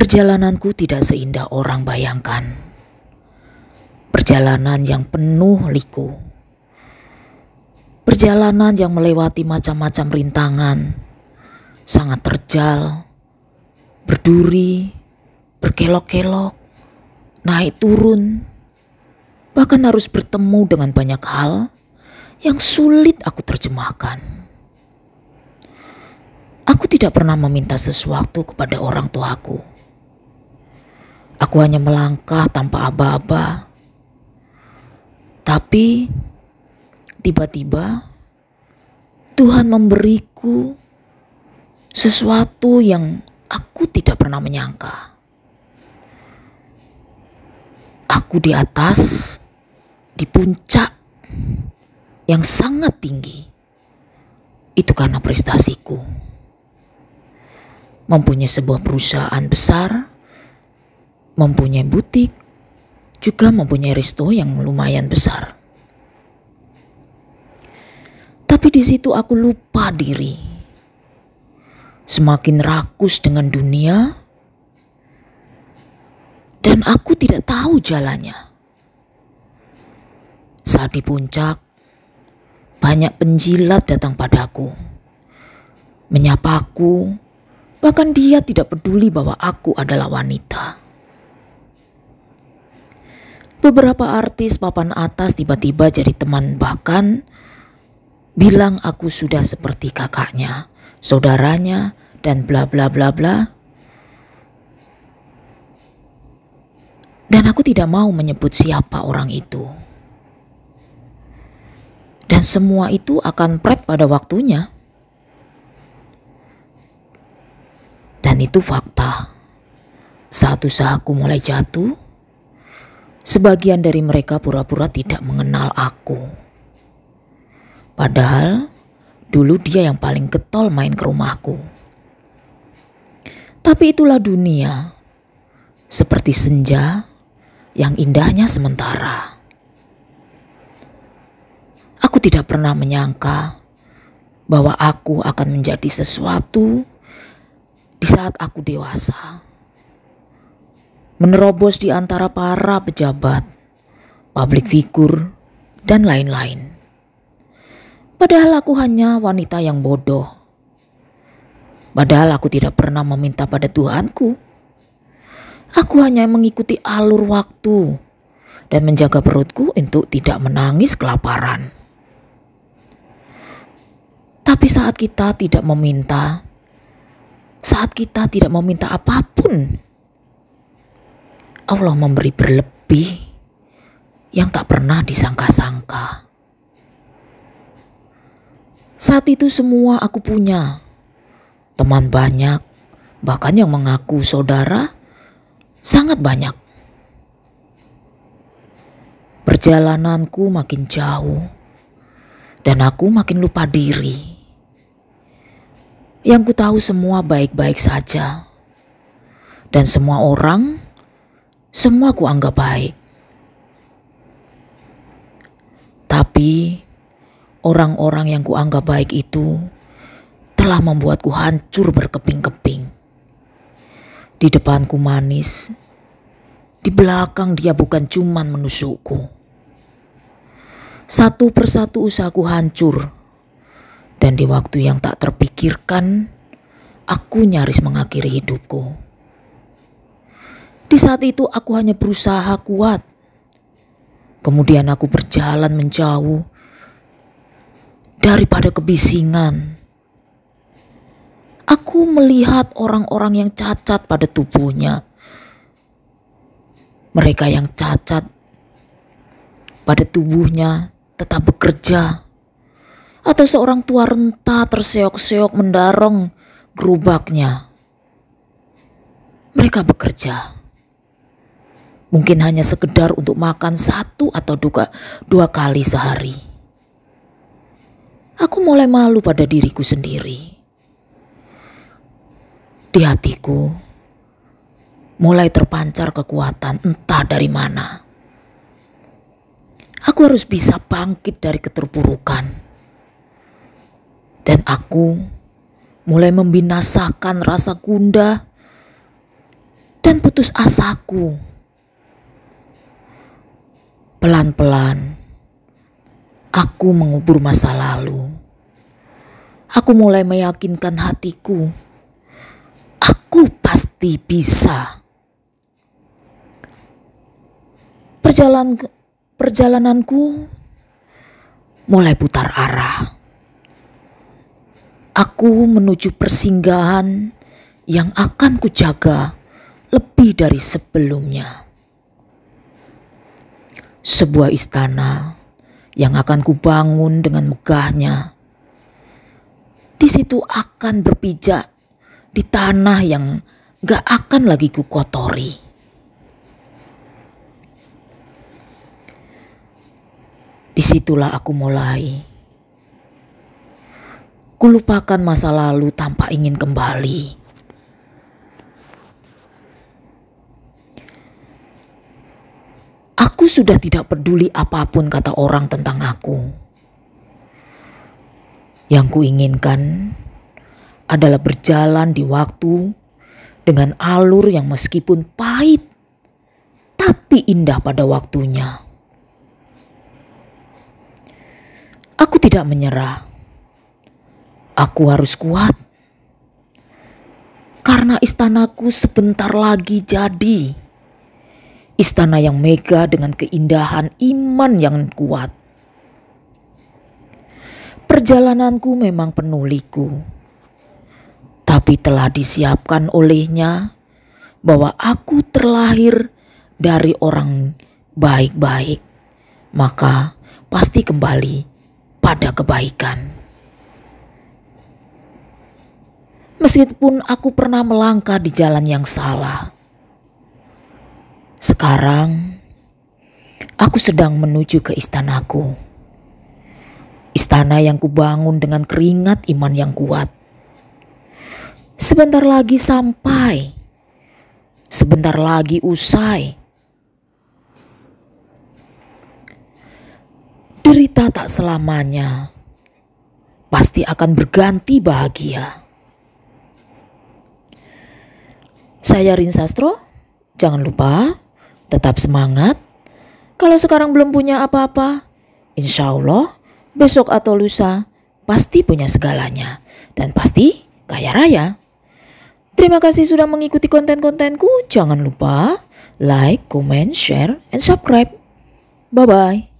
Perjalananku tidak seindah orang bayangkan. Perjalanan yang penuh liku. Perjalanan yang melewati macam-macam rintangan, sangat terjal, berduri, berkelok-kelok, naik turun, bahkan harus bertemu dengan banyak hal yang sulit aku terjemahkan. Aku tidak pernah meminta sesuatu kepada orang tuaku. Aku hanya melangkah tanpa aba-aba. Tapi tiba-tiba Tuhan memberiku sesuatu yang aku tidak pernah menyangka. Aku di atas, di puncak yang sangat tinggi. Itu karena prestasiku. Mempunyai sebuah perusahaan besar, mempunyai butik, juga mempunyai resto yang lumayan besar. Tapi di situ aku lupa diri. Semakin rakus dengan dunia, dan aku tidak tahu jalannya. Saat di puncak, banyak penjilat datang padaku, menyapaku, bahkan dia tidak peduli bahwa aku adalah wanita. Beberapa artis papan atas tiba-tiba jadi teman, bahkan bilang aku sudah seperti kakaknya, saudaranya, dan bla bla bla bla. Dan aku tidak mau menyebut siapa orang itu. Dan semua itu akan pret pada waktunya. Dan itu fakta. Saat usahaku mulai jatuh, sebagian dari mereka pura-pura tidak mengenal aku. Padahal dulu dia yang paling getol main ke rumahku. Tapi itulah dunia, seperti senja yang indahnya sementara. Aku tidak pernah menyangka bahwa aku akan menjadi sesuatu di saat aku dewasa. Menerobos di antara para pejabat, public figure, dan lain-lain. Padahal aku hanya wanita yang bodoh. Padahal aku tidak pernah meminta pada Tuhanku. Aku hanya mengikuti alur waktu dan menjaga perutku untuk tidak menangis kelaparan. Tapi saat kita tidak meminta, saat kita tidak meminta apapun, Allah memberi berlebih yang tak pernah disangka-sangka. Saat itu semua aku punya. Teman banyak, bahkan yang mengaku saudara sangat banyak. Perjalananku makin jauh dan aku makin lupa diri. Yang ku tahu semua baik-baik saja. Dan semua orang, semua ku anggap baik. Tapi orang-orang yang ku anggap baik itu telah membuatku hancur berkeping-keping. Di depanku manis, di belakang dia bukan cuman menusukku. Satu persatu usahaku hancur, dan di waktu yang tak terpikirkan, aku nyaris mengakhiri hidupku. Di saat itu aku hanya berusaha kuat. Kemudian aku berjalan menjauh daripada kebisingan. Aku melihat orang-orang yang cacat pada tubuhnya. Mereka yang cacat pada tubuhnya tetap bekerja. Atau seorang tua renta terseok-seok mendorong gerobaknya. Mereka bekerja. Mungkin hanya sekedar untuk makan 1 atau 2 kali sehari. Aku mulai malu pada diriku sendiri. Di hatiku mulai terpancar kekuatan entah dari mana. Aku harus bisa bangkit dari keterpurukan. Dan aku mulai membinasakan rasa gundah dan putus asaku. Pelan-pelan, aku mengubur masa lalu. Aku mulai meyakinkan hatiku, aku pasti bisa. Perjalananku mulai putar arah. Aku menuju persinggahan yang akan kujaga lebih dari sebelumnya. Sebuah istana yang akan kubangun dengan megahnya. Di situ akan berpijak di tanah yang gak akan lagi kukotori. Disitulah aku mulai. Kulupakan masa lalu tanpa ingin kembali. Aku sudah tidak peduli apapun kata orang tentang aku. Yang kuinginkan adalah berjalan di waktu dengan alur yang meskipun pahit, tapi indah pada waktunya. Aku tidak menyerah. Aku harus kuat. Karena istanaku sebentar lagi jadi. Istana yang megah dengan keindahan iman yang kuat. Perjalananku memang penuh liku. Tapi telah disiapkan olehnya bahwa aku terlahir dari orang baik-baik. Maka pasti kembali pada kebaikan. Meskipun aku pernah melangkah di jalan yang salah, sekarang aku sedang menuju ke istanaku. Istana yang kubangun dengan keringat iman yang kuat. Sebentar lagi sampai, sebentar lagi usai. Derita tak selamanya, pasti akan berganti bahagia. Saya Rin Sastro, jangan lupa tetap semangat. Kalau sekarang belum punya apa-apa, insya Allah besok atau lusa pasti punya segalanya. Dan pasti kaya raya. Terima kasih sudah mengikuti konten-kontenku. Jangan lupa like, comment, share, and subscribe. Bye-bye.